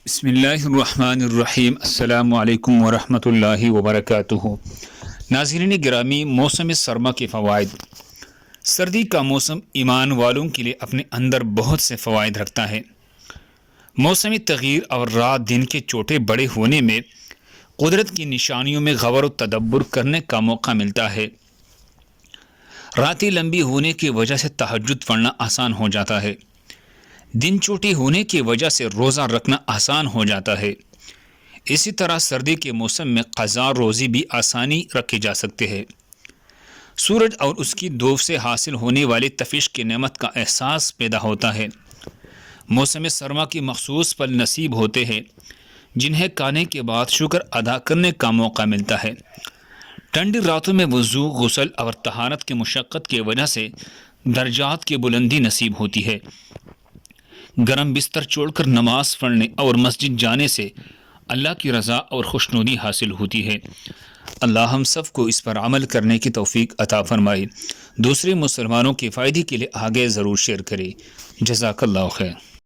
بسم اللہ الرحمن الرحیم۔ السلام علیکم ورحمۃ اللہ وبرکاتہ۔ ناظرین گرامی، موسم سرما کے فوائد۔ سردی کا موسم ایمان والوں کے لیے اپنے اندر بہت سے فوائد رکھتا ہے۔ موسمی تغیر اور رات دن کے چھوٹے بڑے ہونے میں قدرت کی نشانیوں میں غور و تدبر کرنے کا موقع ملتا ہے۔ راتیں لمبی ہونے کی وجہ سے تہجد پڑھنا آسان ہو جاتا ہے۔ دن چھوٹے ہونے کی وجہ سے روزہ رکھنا آسان ہو جاتا ہے۔ اسی طرح سردی کے موسم میں قضا روزی بھی آسانی رکھے جا سکتے ہیں۔ سورج اور اس کی دھوپ سے حاصل ہونے والی تفش کی نعمت کا احساس پیدا ہوتا ہے۔ موسم سرما کی مخصوص پل نصیب ہوتے ہیں جنہیں کھانے کے بعد شکر ادا کرنے کا موقع ملتا ہے۔ ٹھنڈی راتوں میں وضو، غسل اور طہارت کی مشقت کی وجہ سے درجات کی بلندی نصیب ہوتی ہے۔ گرم بستر چھوڑ کر نماز پڑھنے اور مسجد جانے سے اللہ کی رضا اور خوشنودی حاصل ہوتی ہے۔ اللہ ہم سب کو اس پر عمل کرنے کی توفیق عطا فرمائے۔ دوسرے مسلمانوں کے فائدے کے لیے آگے ضرور شیئر کرے۔ جزاک اللہ خیر۔